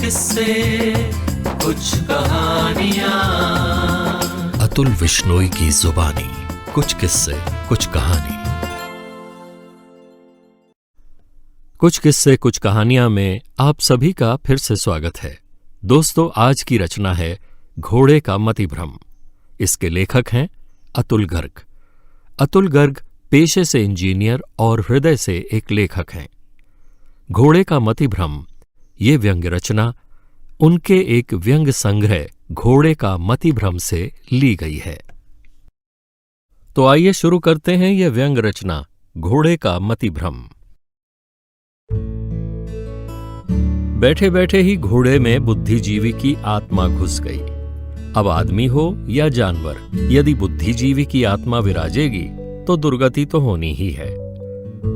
किस्से, कुछ कहानियां। अतुल विश्नोई की जुबानी, कुछ किस्से कुछ कहानी। कुछ किस्से कुछ कहानियां में आप सभी का फिर से स्वागत है। दोस्तों, आज की रचना है घोड़े का मतिभ्रम। इसके लेखक हैं अतुल गर्ग। अतुल गर्ग पेशे से इंजीनियर और हृदय से एक लेखक हैं। घोड़े का मतिभ्रम ये व्यंग रचना उनके एक व्यंग संग्रह घोड़े का मतिभ्रम से ली गई है। तो आइए शुरू करते हैं यह व्यंग रचना घोड़े का मतिभ्रम। बैठे बैठे ही घोड़े में बुद्धिजीवी की आत्मा घुस गई। अब आदमी हो या जानवर, यदि बुद्धिजीवी की आत्मा विराजेगी तो दुर्गति तो होनी ही है।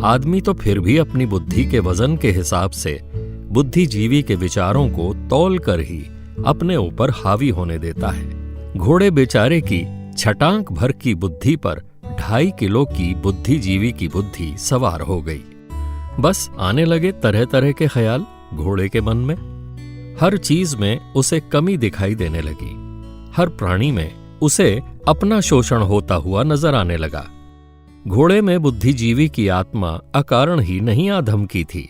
आदमी तो फिर भी अपनी बुद्धि के वजन के हिसाब से बुद्धिजीवी के विचारों को तौल कर ही अपने ऊपर हावी होने देता है। घोड़े बेचारे की छटांक भर की बुद्धि पर 2.5 किलो की बुद्धिजीवी की बुद्धि सवार हो गई। बस आने लगे तरह तरह के ख्याल घोड़े के मन में। हर चीज में उसे कमी दिखाई देने लगी। हर प्राणी में उसे अपना शोषण होता हुआ नजर आने लगा। घोड़े में बुद्धिजीवी की आत्मा अकारण ही नहीं आधमकी थी।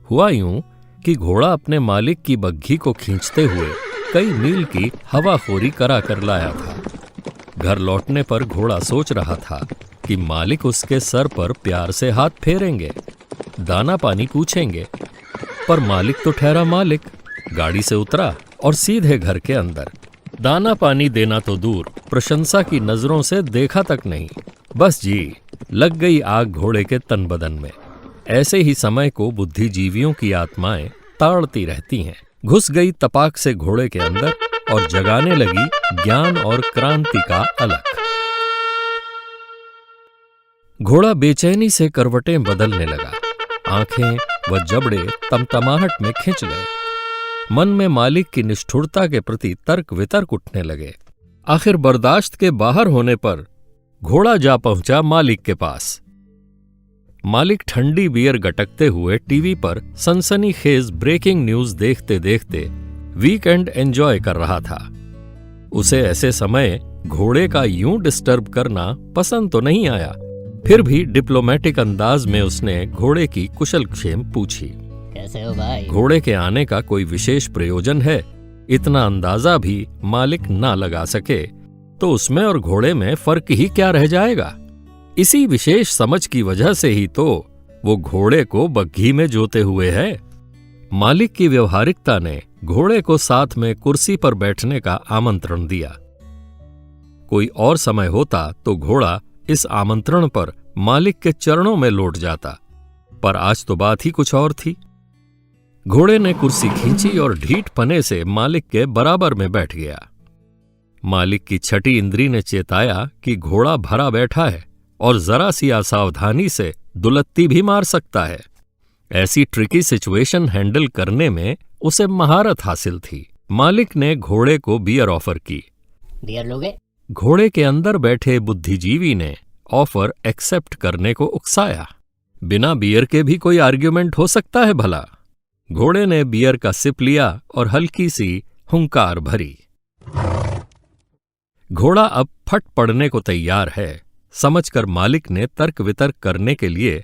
हुआ यूं कि घोड़ा अपने मालिक की बग्घी को खींचते हुए कई मील की हवाखोरी करा कर लाया था। घर लौटने पर घोड़ा सोच रहा था कि मालिक उसके सर पर प्यार से हाथ फेरेंगे, दाना पानी पूछेंगे, पर मालिक तो ठहरा मालिक। गाड़ी से उतरा और सीधे घर के अंदर। दाना पानी देना तो दूर, प्रशंसा की नजरों से देखा तक नहीं। बस जी, लग गई आग घोड़े के तन बदन में। ऐसे ही समय को बुद्धिजीवियों की आत्माएं ताड़ती रहती हैं। घुस गई तपाक से घोड़े के अंदर और जगाने लगी ज्ञान और क्रांति का अलख। घोड़ा बेचैनी से करवटें बदलने लगा। आंखें व जबड़े तमतमाहट में खिंच गए। मन में मालिक की निष्ठुरता के प्रति तर्क वितर्क उठने लगे। आखिर बर्दाश्त के बाहर होने पर घोड़ा जा पहुंचा मालिक के पास। मालिक ठंडी बियर गटकते हुए टीवी पर सनसनीखेज ब्रेकिंग न्यूज देखते देखते वीकेंड एंजॉय कर रहा था। उसे ऐसे समय घोड़े का यूं डिस्टर्ब करना पसंद तो नहीं आया। फिर भी डिप्लोमेटिक अंदाज में उसने घोड़े की कुशलक्षेम पूछी। कैसे हो भाई? घोड़े के आने का कोई विशेष प्रयोजन है, इतना अंदाजा भी मालिक ना लगा सके तो उसमें और घोड़े में फर्क ही क्या रह जाएगा। इसी विशेष समझ की वजह से ही तो वो घोड़े को बग्घी में जोते हुए है। मालिक की व्यवहारिकता ने घोड़े को साथ में कुर्सी पर बैठने का आमंत्रण दिया। कोई और समय होता तो घोड़ा इस आमंत्रण पर मालिक के चरणों में लौट जाता, पर आज तो बात ही कुछ और थी। घोड़े ने कुर्सी खींची और ढीठ पने से मालिक के बराबर में बैठ गया। मालिक की छठी इंद्री ने चेताया कि घोड़ा भरा बैठा है और जरा सी असावधानी से दुलत्ती भी मार सकता है। ऐसी ट्रिकी सिचुएशन हैंडल करने में उसे महारत हासिल थी। मालिक ने घोड़े को बियर ऑफर की। बियर लोगे? घोड़े के अंदर बैठे बुद्धिजीवी ने ऑफर एक्सेप्ट करने को उकसाया। बिना बियर के भी कोई आर्ग्यूमेंट हो सकता है भला? घोड़े ने बियर का सिप लिया और हल्की सी हुंकार भरी। घोड़ा अब फट पड़ने को तैयार है, समझकर मालिक ने तर्क वितर्क करने के लिए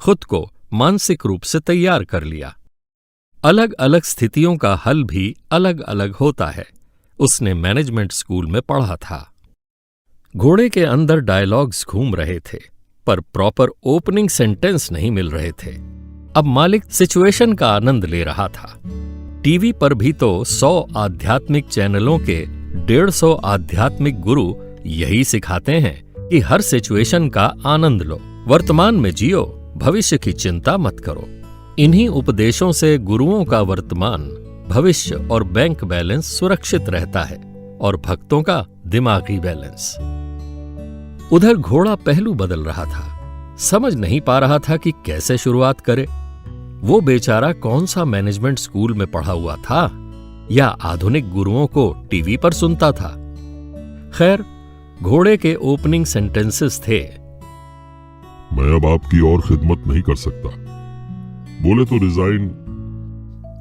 खुद को मानसिक रूप से तैयार कर लिया। अलग अलग स्थितियों का हल भी अलग अलग होता है। उसने मैनेजमेंट स्कूल में पढ़ा था। घोड़े के अंदर डायलॉग्स घूम रहे थे, पर प्रॉपर ओपनिंग सेंटेंस नहीं मिल रहे थे। अब मालिक सिचुएशन का आनंद ले रहा था। टीवी पर भी तो 100 आध्यात्मिक चैनलों के 150 आध्यात्मिक गुरु यही सिखाते हैं कि हर सिचुएशन का आनंद लो, वर्तमान में जियो, भविष्य की चिंता मत करो। इन्हीं उपदेशों से गुरुओं का वर्तमान, भविष्य और बैंक बैलेंस सुरक्षित रहता है और भक्तों का दिमागी बैलेंस। उधर घोड़ा पहलू बदल रहा था। समझ नहीं पा रहा था कि कैसे शुरुआत करे। वो बेचारा कौन सा मैनेजमेंट स्कूल में पढ़ा हुआ था या आधुनिक गुरुओं को टीवी पर सुनता था। खैर, घोड़े के ओपनिंग सेंटेंसेस थे। मैं अब आपकी और खिदमत नहीं कर सकता, बोले तो रिजाइन।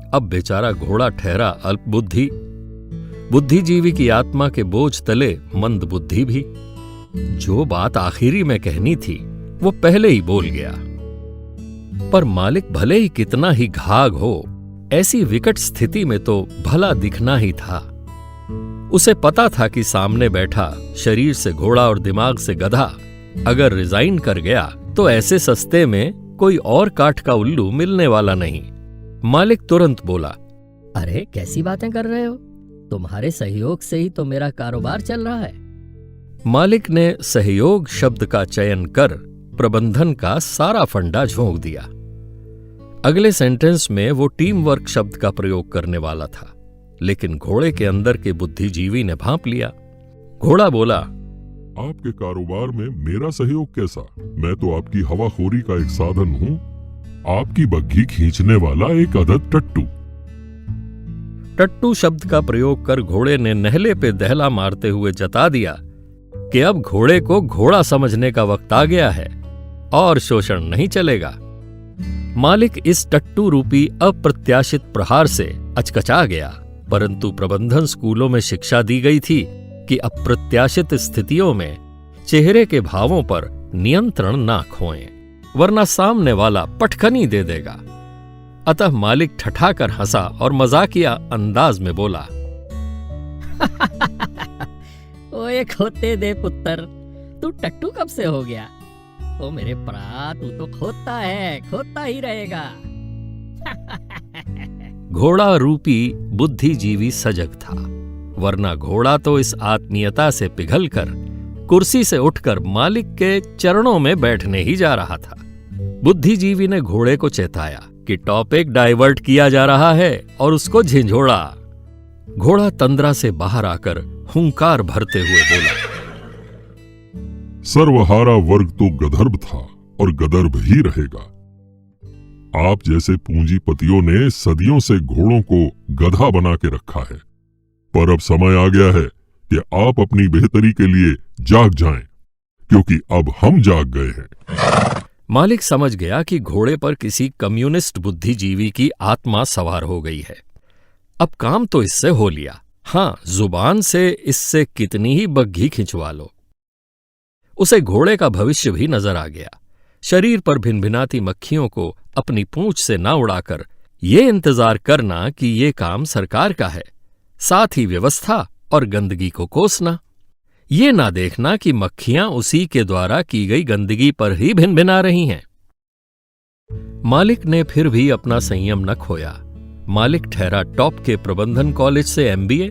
अब बेचारा घोड़ा ठहरा अल्पबुद्धि। बुद्धिजीवी की आत्मा के बोझ तले मंद बुद्धि भी। जो बात आखिरी में कहनी थी वो पहले ही बोल गया। पर मालिक भले ही कितना ही घाघ हो, ऐसी विकट स्थिति में तो भला दिखना ही था। उसे पता था कि सामने बैठा शरीर से घोड़ा और दिमाग से गधा अगर रिजाइन कर गया तो ऐसे सस्ते में कोई और काठ का उल्लू मिलने वाला नहीं। मालिक तुरंत बोला, अरे कैसी बातें कर रहे हो? तुम्हारे सहयोग से ही तो मेरा कारोबार चल रहा है। मालिक ने सहयोग शब्द का चयन कर प्रबंधन का सारा फंडा झोंक दिया। अगले सेंटेंस में वो टीम वर्क शब्द का प्रयोग करने वाला था, लेकिन घोड़े के अंदर के बुद्धिजीवी ने भांप लिया। घोड़ा बोला, आपके कारोबार में मेरा सहयोग कैसा? मैं तो आपकी हवाखोरी का एक साधन हूँ, आपकी बग्घी खींचने वाला एक अदद टट्टू। टट्टू शब्द का प्रयोग कर घोड़े ने नहले पे दहला मारते हुए जता दिया कि अब घोड़े को घोड़ा समझने का वक्त आ गया है और शोषण नहीं चलेगा। मालिक इस टट्टू रूपी अप्रत्याशित प्रहार से अचकचा गया, परंतु प्रबंधन स्कूलों में शिक्षा दी गई थी कि अप्रत्याशित स्थितियों में चेहरे के भावों पर नियंत्रण ना खोएं, वरना सामने वाला पटखनी दे देगा। अतः मालिक ठठाकर हंसा और मजाकिया अंदाज में बोला, ओए खोते दे पुत्र, तू टट्टू कब से हो गया? ओ मेरे प्रा, तू तो खोता है, खोता ही रहेगा। घोड़ा रूपी बुद्धिजीवी सजग था, वरना घोड़ा तो इस आत्मीयता से पिघलकर कुर्सी से उठकर मालिक के चरणों में बैठने ही जा रहा था। बुद्धिजीवी ने घोड़े को चेताया कि टॉपिक डाइवर्ट किया जा रहा है और उसको झिंझोड़ा। घोड़ा तंद्रा से बाहर आकर हुंकार भरते हुए बोला, सर्वहारा वर्ग तो गदर्भ था और गदर्भ ही रहेगा। आप जैसे पूंजीपतियों ने सदियों से घोड़ों को गधा बना के रखा है, पर अब समय आ गया है कि आप अपनी बेहतरी के लिए जाग जाएं, क्योंकि अब हम जाग गए हैं। मालिक समझ गया कि घोड़े पर किसी कम्युनिस्ट बुद्धिजीवी की आत्मा सवार हो गई है। अब काम तो इससे हो लिया, हां, जुबान से इससे कितनी ही बग्घी खिंचवा लो। उसे घोड़े का भविष्य भी नजर आ गया। शरीर पर भिनभिनाती मक्खियों को अपनी पूंछ से ना उड़ाकर ये इंतजार करना कि ये काम सरकार का है, साथ ही व्यवस्था और गंदगी को कोसना। ये ना देखना कि मक्खियां उसी के द्वारा की गई गंदगी पर ही भिनभिना रही हैं। मालिक ने फिर भी अपना संयम न खोया। मालिक ठहरा टॉप के प्रबंधन कॉलेज से MBA।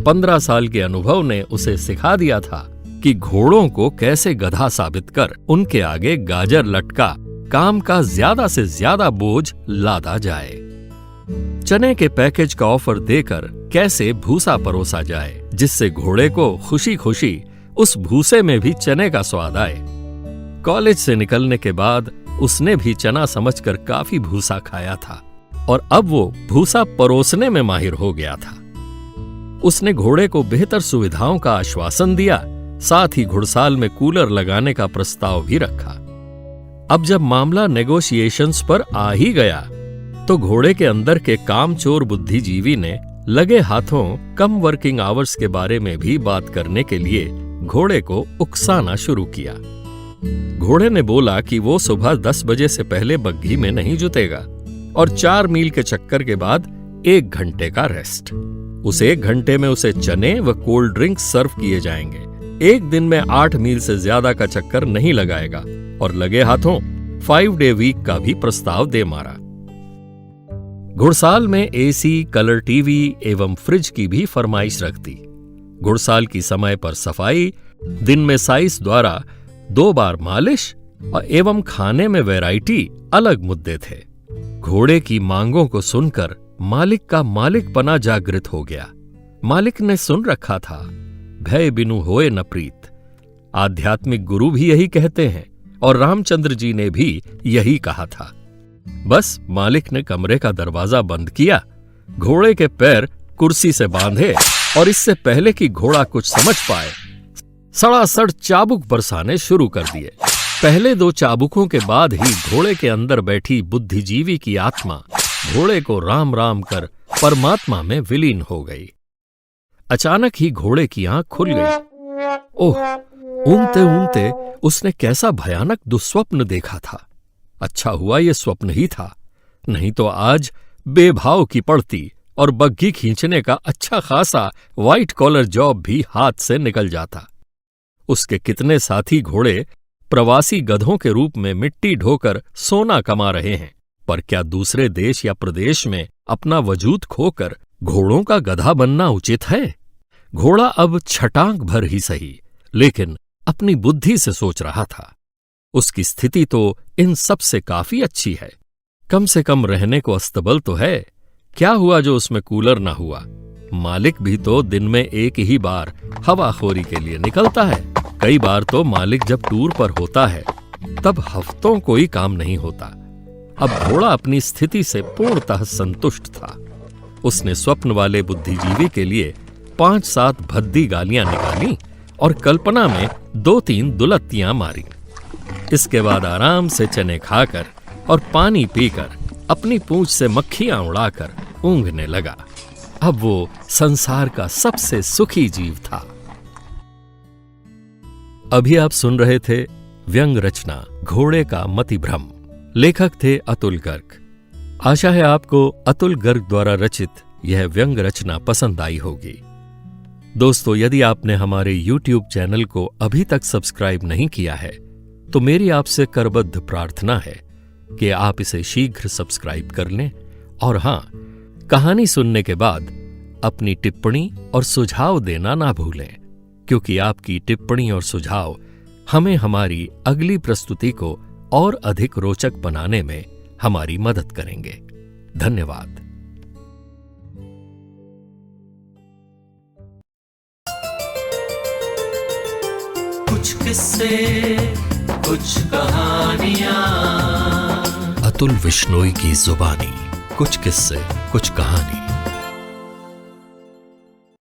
15 साल के अनुभव ने उसे सिखा दिया था कि घोड़ों को कैसे गधा साबित कर उनके आगे गाजर लटका काम का ज्यादा से ज्यादा बोझ लादा जाए। चने के पैकेज का ऑफर देकर कैसे भूसा परोसा जाए, जिससे घोड़े को खुशी खुशी उस भूसे में भी चने का स्वाद आए। कॉलेज से निकलने के बाद उसने भी चना समझकर काफी भूसा खाया था और अब वो भूसा परोसने में माहिर हो गया था। उसने घोड़े को बेहतर सुविधाओं का आश्वासन दिया, साथ ही घुड़साल में कूलर लगाने का प्रस्ताव भी रखा। अब जब मामला नेगोशिएशंस पर आ ही गया तो घोड़े के अंदर के कामचोर बुद्धिजीवी ने लगे हाथों कम वर्किंग आवर्स के बारे में भी बात करने के लिए घोड़े को उकसाना शुरू किया। घोड़े ने बोला कि वो सुबह 10 बजे से पहले बग्घी में नहीं जुतेगा और 4 मील के चक्कर के बाद 1 घंटे का रेस्ट। उस 1 घंटे में उसे चने व कोल्ड ड्रिंक्स सर्व किए जाएंगे। 1 दिन में 8 मील से ज्यादा का चक्कर नहीं लगाएगा और लगे हाथों 5 डे वीक का भी प्रस्ताव दे मारा। घुड़साल में AC, कलर टीवी एवं फ्रिज की भी फरमाइश रख दी। घुड़साल की समय पर सफाई, दिन में साइस द्वारा 2 बार मालिश एवं खाने में वैरायटी अलग मुद्दे थे। घोड़े की मांगों को सुनकर मालिक का मालिकपना जागृत हो गया। मालिक ने सुन रखा था, भय बिनु होए न प्रीत। आध्यात्मिक गुरु भी यही कहते हैं और रामचंद्र जी ने भी यही कहा था। बस मालिक ने कमरे का दरवाजा बंद किया, घोड़े के पैर कुर्सी से बांधे और इससे पहले कि घोड़ा कुछ समझ पाए सड़ासड़ चाबुक बरसाने शुरू कर दिए। पहले 2 चाबुकों के बाद ही घोड़े के अंदर बैठी बुद्धिजीवी की आत्मा घोड़े को राम राम कर परमात्मा में विलीन हो गई। अचानक ही घोड़े की आंख खुल गई। ओह, ऊँघते ऊँघते उसने कैसा भयानक दुस्वप्न देखा था। अच्छा हुआ ये स्वप्न ही था, नहीं तो आज बेभाव की पड़ती और बग्घी खींचने का अच्छा खासा व्हाइट कॉलर जॉब भी हाथ से निकल जाता। उसके कितने साथी घोड़े प्रवासी गधों के रूप में मिट्टी ढोकर सोना कमा रहे हैं, पर क्या दूसरे देश या प्रदेश में अपना वजूद खोकर घोड़ों का गधा बनना उचित है? घोड़ा अब छटांग भर ही सही, लेकिन अपनी बुद्धि से सोच रहा था। उसकी स्थिति तो इन सब से काफी अच्छी है। कम से कम रहने को अस्तबल तो है। क्या हुआ जो उसमें कूलर ना हुआ? मालिक भी तो दिन में एक ही बार हवाखोरी के लिए निकलता है। कई बार तो मालिक जब टूर पर होता है तब हफ्तों कोई काम नहीं होता। अब घोड़ा अपनी स्थिति से पूर्णतः संतुष्ट था। उसने स्वप्न वाले बुद्धिजीवी के लिए 5-7 भद्दी गालियां निकाली और कल्पना में 2-3 दुलत्तियां मारी। इसके बाद आराम से चने खाकर और पानी पीकर अपनी पूंछ से मक्खियां उड़ाकर ऊँघने लगा। अब वो संसार का सबसे सुखी जीव था। अभी आप सुन रहे थे व्यंग रचना घोड़े का मतिभ्रम। लेखक थे अतुल गर्ग। आशा है आपको अतुल गर्ग द्वारा रचित यह व्यंग रचना पसंद आई होगी। दोस्तों, यदि आपने हमारे YouTube चैनल को अभी तक सब्सक्राइब नहीं किया है तो मेरी आपसे करबद्ध प्रार्थना है कि आप इसे शीघ्र सब्सक्राइब कर लें। और हां, कहानी सुनने के बाद अपनी टिप्पणी और सुझाव देना ना भूलें, क्योंकि आपकी टिप्पणी और सुझाव हमें हमारी अगली प्रस्तुति को और अधिक रोचक बनाने में हमारी मदद करेंगे। धन्यवाद। कुछ किस्से, कुछ कहानियां। अतुल विश्नोई की जुबानी। कुछ किस्से, कुछ कहानी।